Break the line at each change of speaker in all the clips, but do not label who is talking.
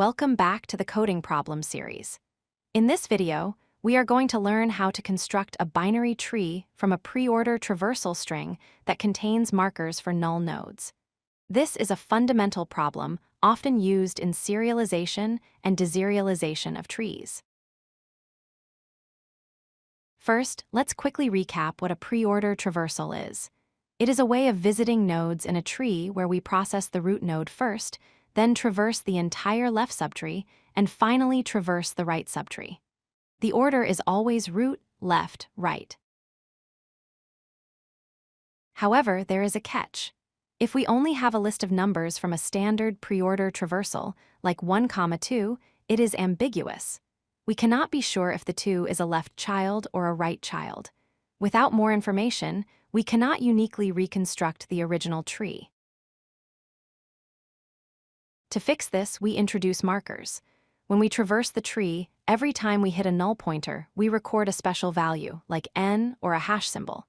Welcome back to the Coding Problem series. In this video, we are going to learn how to construct a binary tree from a preorder traversal string that contains markers for null nodes. This is a fundamental problem often used in serialization and deserialization of trees. First, let's quickly recap what a preorder traversal is. It is a way of visiting nodes in a tree where we process the root node first, then traverse the entire left subtree, and finally traverse the right subtree. The order is always root, left, right. However, there is a catch. If we only have a list of numbers from a standard preorder traversal, like 1, 2, it is ambiguous. We cannot be sure if the 2 is a left child or a right child. Without more information, we cannot uniquely reconstruct the original tree. To fix this, we introduce markers. When we traverse the tree, every time we hit a null pointer, we record a special value, like n or a hash symbol.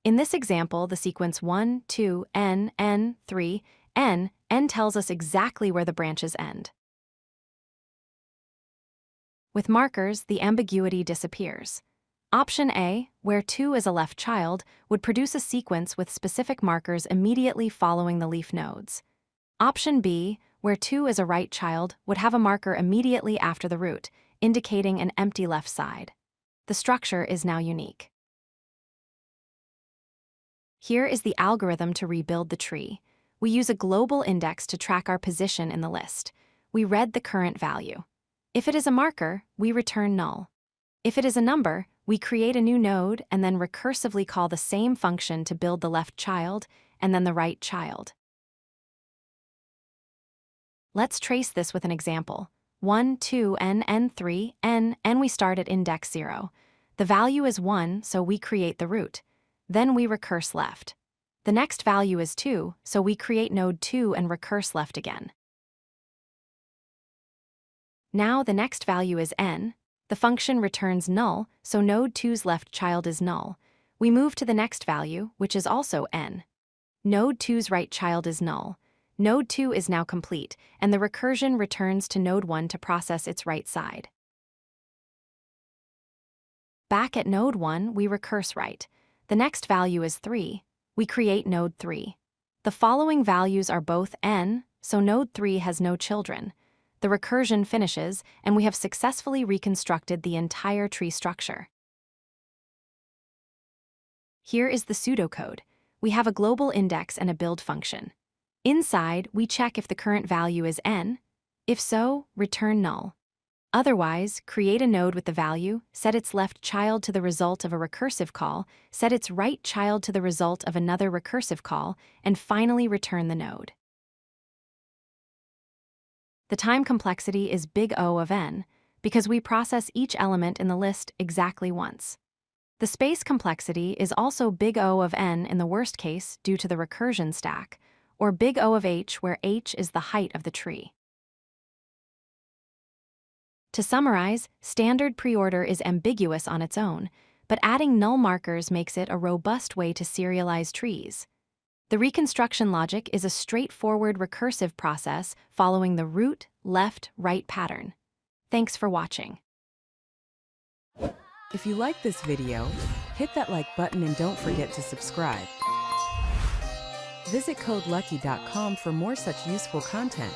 In this example, the sequence 1, 2, n, 3, n tells us exactly where the branches end. With markers, the ambiguity disappears. Option A, where 2 is a left child, would produce a sequence with specific markers immediately following the leaf nodes. Option B, where 2 is a right child, would have a marker immediately after the root, indicating an empty left side. The structure is now unique. Here is the algorithm to rebuild the tree. We use a global index to track our position in the list. We read the current value. If it is a marker, we return null. If it is a number, we create a new node and then recursively call the same function to build the left child and then the right child. Let's trace this with an example. 1, 2, n, 3, n, we start at index 0. The value is 1, so we create the root. Then we recurse left. The next value is 2, so we create node 2 and recurse left again. Now the next value is n. The function returns null, so node 2's left child is null. We move to the next value, which is also n. Node 2's right child is null. Node 2 is now complete, and the recursion returns to node 1 to process its right side. Back at node 1, we recurse right. The next value is 3. We create node 3. The following values are both n, so node 3 has no children. The recursion finishes, and we have successfully reconstructed the entire tree structure. Here is the pseudocode. We have a global index and a build function. Inside, we check if the current value is n. If so, return null. Otherwise, create a node with the value, set its left child to the result of a recursive call, set its right child to the result of another recursive call, and finally return the node. The time complexity is big O of n, because we process each element in the list exactly once. The space complexity is also big O of n in the worst case due to the recursion stack, or big O of h where h is the height of the tree. To summarize, standard preorder is ambiguous on its own, but adding null markers makes it a robust way to serialize trees. The reconstruction logic is a straightforward recursive process following the root, left, right pattern. Thanks for watching.
If you like this video, hit that like button and don't forget to subscribe. Visit codelucky.com for more such useful content.